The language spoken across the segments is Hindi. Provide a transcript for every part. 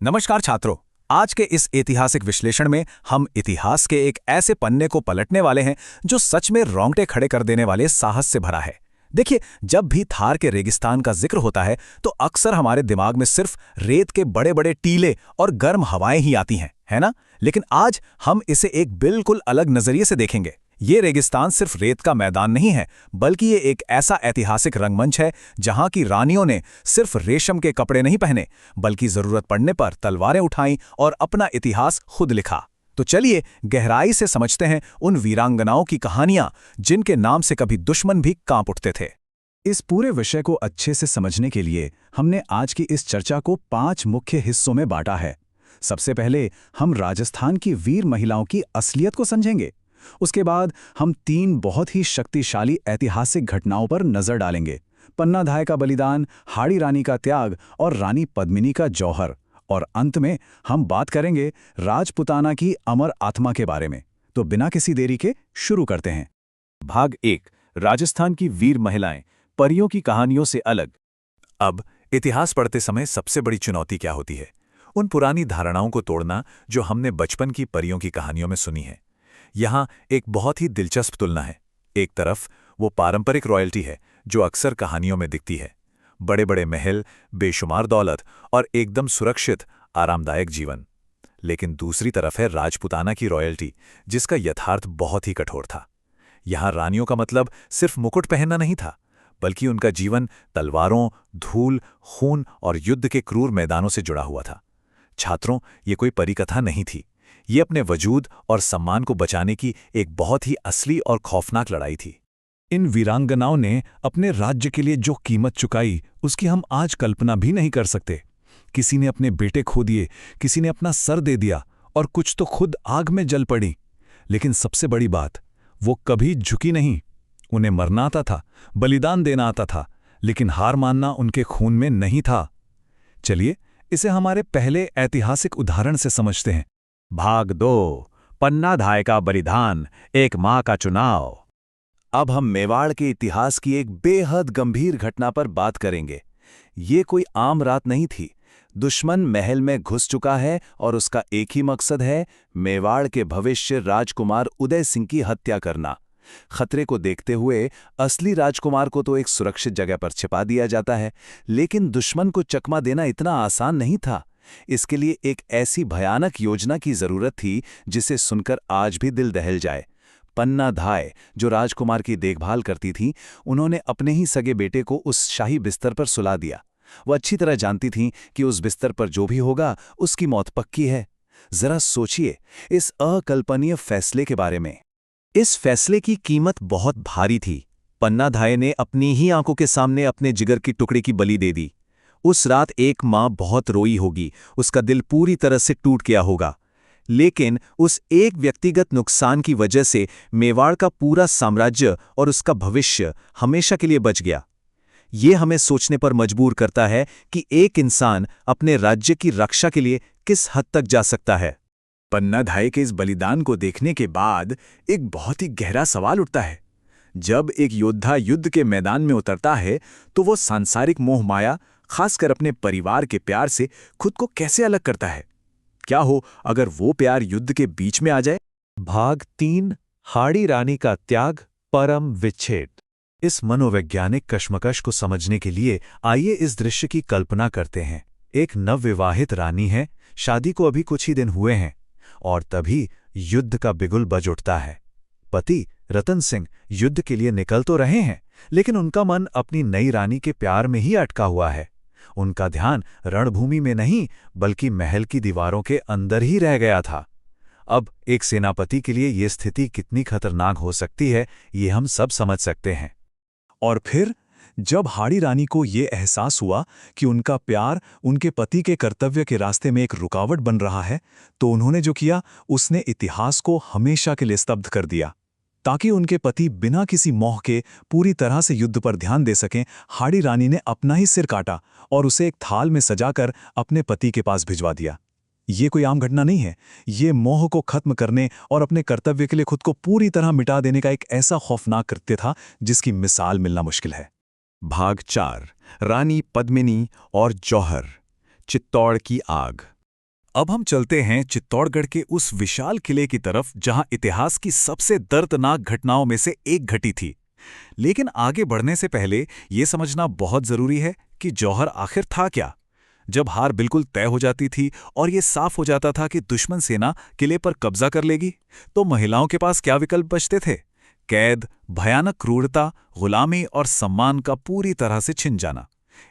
नमस्कार छात्रों। आज के इस ऐतिहासिक विश्लेषण में हम इतिहास के एक ऐसे पन्ने को पलटने वाले हैं जो सच में रोंगटे खड़े कर देने वाले साहस से भरा है। देखिए, जब भी थार के रेगिस्तान का जिक्र होता है तो अक्सर हमारे दिमाग में सिर्फ रेत के बड़े बड़े टीले और गर्म हवाएं ही आती हैं, है ना? लेकिन आज हम इसे एक बिल्कुल अलग नजरिए से देखेंगे। ये रेगिस्तान सिर्फ रेत का मैदान नहीं है, बल्कि ये एक ऐसा ऐतिहासिक रंगमंच है जहां की रानियों ने सिर्फ रेशम के कपड़े नहीं पहने, बल्कि जरूरत पड़ने पर तलवारें उठाईं और अपना इतिहास खुद लिखा। तो चलिए गहराई से समझते हैं उन वीरांगनाओं की कहानियां जिनके नाम से कभी दुश्मन भी कांप उठते थे। इस पूरे विषय को अच्छे से समझने के लिए हमने आज की इस चर्चा को 5 मुख्य हिस्सों में बांटा है। सबसे पहले हम राजस्थान की वीर महिलाओं की असलियत को समझेंगे। उसके बाद हम 3 बहुत ही शक्तिशाली ऐतिहासिक घटनाओं पर नजर डालेंगे: पन्ना धाय का बलिदान, हाड़ी रानी का त्याग और रानी पद्मिनी का जौहर। और अंत में हम बात करेंगे राजपुताना की अमर आत्मा के बारे में। तो बिना किसी देरी के शुरू करते हैं। भाग 1, राजस्थान की वीर महिलाएं, परियों की कहानियों से अलग। अब इतिहास पढ़ते समय सबसे बड़ी चुनौती क्या होती है? उन पुरानी धारणाओं को तोड़ना जो हमने बचपन की परियों की कहानियों में सुनी है। यहाँ एक बहुत ही दिलचस्प तुलना है। एक तरफ वो पारंपरिक रॉयल्टी है जो अक्सर कहानियों में दिखती है, बड़े बड़े महल, बेशुमार दौलत और एकदम सुरक्षित आरामदायक जीवन। लेकिन दूसरी तरफ है राजपुताना की रॉयल्टी, जिसका यथार्थ बहुत ही कठोर था। यहाँ रानियों का मतलब सिर्फ मुकुट पहनना नहीं था, बल्कि उनका जीवन तलवारों, धूल, खून और युद्ध के क्रूर मैदानों से जुड़ा हुआ था। छात्रों, ये कोई परिकथा नहीं थी। ये अपने वजूद और सम्मान को बचाने की एक बहुत ही असली और खौफनाक लड़ाई थी। इन वीरांगनाओं ने अपने राज्य के लिए जो कीमत चुकाई, उसकी हम आज कल्पना भी नहीं कर सकते। किसी ने अपने बेटे खो दिए, किसी ने अपना सर दे दिया और कुछ तो खुद आग में जल पड़ी। लेकिन सबसे बड़ी बात, वो कभी झुकी नहीं। उन्हें मरना आता था, बलिदान देना आता था, लेकिन हार मानना उनके खून में नहीं था। चलिए इसे हमारे पहले ऐतिहासिक उदाहरण से समझते हैं। भाग 2, पन्ना धाय का बलिदान, एक मां का चुनाव। अब हम मेवाड़ के इतिहास की एक बेहद गंभीर घटना पर बात करेंगे। ये कोई आम रात नहीं थी। दुश्मन महल में घुस चुका है और उसका एक ही मकसद है, मेवाड़ के भविष्य राजकुमार उदय सिंह की हत्या करना। खतरे को देखते हुए असली राजकुमार को तो एक सुरक्षित जगह पर छिपा दिया जाता है, लेकिन दुश्मन को चकमा देना इतना आसान नहीं था। इसके लिए एक ऐसी भयानक योजना की जरूरत थी जिसे सुनकर आज भी दिल दहल जाए। पन्ना धाय, जो राजकुमार की देखभाल करती थी, उन्होंने अपने ही सगे बेटे को उस शाही बिस्तर पर सुला दिया। वो अच्छी तरह जानती थीं कि उस बिस्तर पर जो भी होगा उसकी मौत पक्की है। जरा सोचिए इस अकल्पनीय फैसले के बारे में। इस फैसले की कीमत बहुत भारी थी। पन्ना धाय ने अपनी ही आंखों के सामने अपने जिगर की टुकड़े की बलि दे दी। उस रात एक मां बहुत रोई होगी, उसका दिल पूरी तरह से टूट गया होगा। लेकिन उस एक व्यक्तिगत नुकसान की वजह से मेवाड़ का पूरा साम्राज्य और उसका भविष्य हमेशा के लिए बच गया। ये हमें सोचने पर मजबूर करता है कि एक इंसान अपने राज्य की रक्षा के लिए किस हद तक जा सकता है। पन्ना धाय के इस बलिदान को देखने के बाद एक बहुत ही गहरा सवाल उठता है। जब एक योद्धा युद्ध के मैदान में उतरता है तो वो सांसारिक मोह माया, खासकर अपने परिवार के प्यार से खुद को कैसे अलग करता है? क्या हो अगर वो प्यार युद्ध के बीच में आ जाए? भाग 3, हाड़ी रानी का त्याग, परम विच्छेद। इस मनोवैज्ञानिक कश्मकश को समझने के लिए आइए इस दृश्य की कल्पना करते हैं। एक नवविवाहित रानी है, शादी को अभी कुछ ही दिन हुए हैं, और तभी युद्ध का बिगुल बज उठता है। पति रतन सिंह युद्ध के लिए निकल तो रहे हैं, लेकिन उनका मन अपनी नई रानी के प्यार में ही अटका हुआ है। उनका ध्यान रणभूमि में नहीं, बल्कि महल की दीवारों के अंदर ही रह गया था। अब एक सेनापति के लिए यह स्थिति कितनी खतरनाक हो सकती है, ये हम सब समझ सकते हैं। और फिर जब हाड़ी रानी को ये एहसास हुआ कि उनका प्यार उनके पति के कर्तव्य के रास्ते में एक रुकावट बन रहा है, तो उन्होंने जो किया, उसने इतिहास को हमेशा के लिए स्तब्ध कर दिया। ताकि उनके पति बिना किसी मोह के पूरी तरह से युद्ध पर ध्यान दे सकें, हाड़ी रानी ने अपना ही सिर काटा और उसे एक थाल में सजाकर अपने पति के पास भिजवा दिया। ये कोई आम घटना नहीं है। ये मोह को खत्म करने और अपने कर्तव्य के लिए खुद को पूरी तरह मिटा देने का एक ऐसा खौफनाक कृत्य था जिसकी मिसाल मिलना मुश्किल है। भाग 4, रानी पद्मिनी और जौहर, चित्तौड़ की आग। अब हम चलते हैं चित्तौड़गढ़ के उस विशाल किले की तरफ जहां इतिहास की सबसे दर्दनाक घटनाओं में से एक घटी थी। लेकिन आगे बढ़ने से पहले ये समझना बहुत जरूरी है कि जौहर आखिर था क्या। जब हार बिल्कुल तय हो जाती थी और ये साफ हो जाता था कि दुश्मन सेना किले पर कब्जा कर लेगी, तो महिलाओं के पास क्या विकल्प बचते थे? कैद, भयानक क्रूरता, गुलामी और सम्मान का पूरी तरह से छिन जाना।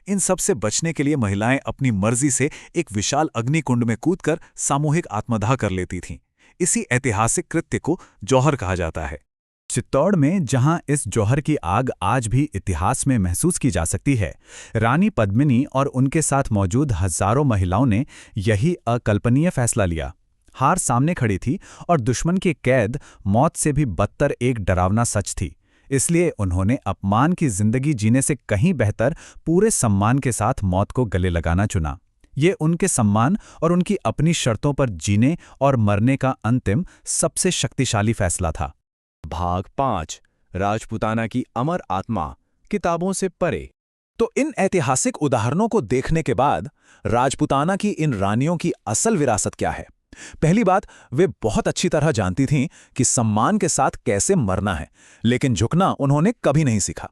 इन सब से बचने के लिए महिलाएं अपनी मर्जी से एक विशाल अग्निकुंड में कूदकर सामूहिक आत्मदाह कर लेती थीं। इसी ऐतिहासिक कृत्य को जौहर कहा जाता है। चित्तौड़ में जहां इस जौहर की आग आज भी इतिहास में महसूस की जा सकती है, रानी पद्मिनी और उनके साथ मौजूद हजारों महिलाओं ने यही अकल्पनीय फैसला लिया। हार सामने खड़ी थी और दुश्मन की कैद मौत से भी बदतर एक डरावना सच थी। इसलिए उन्होंने अपमान की जिंदगी जीने से कहीं बेहतर पूरे सम्मान के साथ मौत को गले लगाना चुना। ये उनके सम्मान और उनकी अपनी शर्तों पर जीने और मरने का अंतिम सबसे शक्तिशाली फैसला था। भाग 5, राजपूताना की अमर आत्मा, किताबों से परे। तो इन ऐतिहासिक उदाहरणों को देखने के बाद राजपूताना की इन रानियों की असल विरासत क्या है? पहली बात, वे बहुत अच्छी तरह जानती थीं कि सम्मान के साथ कैसे मरना है, लेकिन झुकना उन्होंने कभी नहीं सीखा।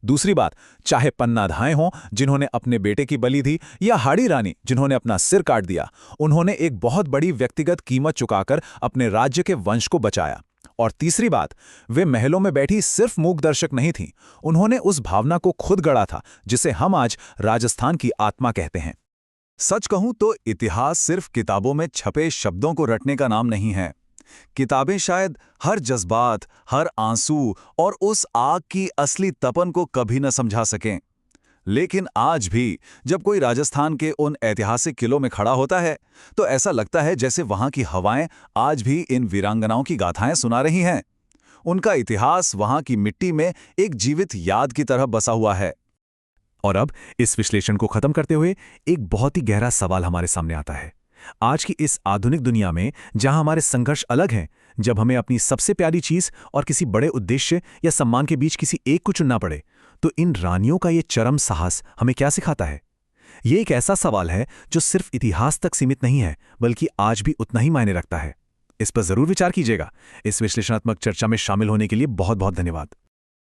दूसरी बात, चाहे पन्नाधाएं हों जिन्होंने अपने बेटे की बलि दी, या हाड़ी रानी जिन्होंने अपना सिर काट दिया, उन्होंने एक बहुत बड़ी व्यक्तिगत कीमत चुकाकर अपने राज्य के वंश को बचाया। और तीसरी बात, वे महलों में बैठी सिर्फ मूक दर्शक नहीं थीं, उन्होंने उस भावना को खुद गढ़ा था जिसे हम आज राजस्थान की आत्मा कहते हैं। सच कहूं तो इतिहास सिर्फ किताबों में छपे शब्दों को रटने का नाम नहीं है। किताबें शायद हर जज्बात, हर आंसू और उस आग की असली तपन को कभी न समझा सकें। लेकिन आज भी जब कोई राजस्थान के उन ऐतिहासिक किलों में खड़ा होता है, तो ऐसा लगता है जैसे वहां की हवाएं आज भी इन वीरांगनाओं की गाथाएं सुना रही हैं। उनका इतिहास वहां की मिट्टी में एक जीवित याद की तरह बसा हुआ है। और अब इस विश्लेषण को खत्म करते हुए एक बहुत ही गहरा सवाल हमारे सामने आता है। आज की इस आधुनिक दुनिया में जहां हमारे संघर्ष अलग हैं, जब हमें अपनी सबसे प्यारी चीज और किसी बड़े उद्देश्य या सम्मान के बीच किसी एक को चुनना पड़े, तो इन रानियों का ये चरम साहस हमें क्या सिखाता है? ये एक ऐसा सवाल है जो सिर्फ इतिहास तक सीमित नहीं है, बल्कि आज भी उतना ही मायने रखता है। इस पर जरूर विचार कीजिएगा। इस विश्लेषणात्मक चर्चा में शामिल होने के लिए बहुत बहुत धन्यवाद।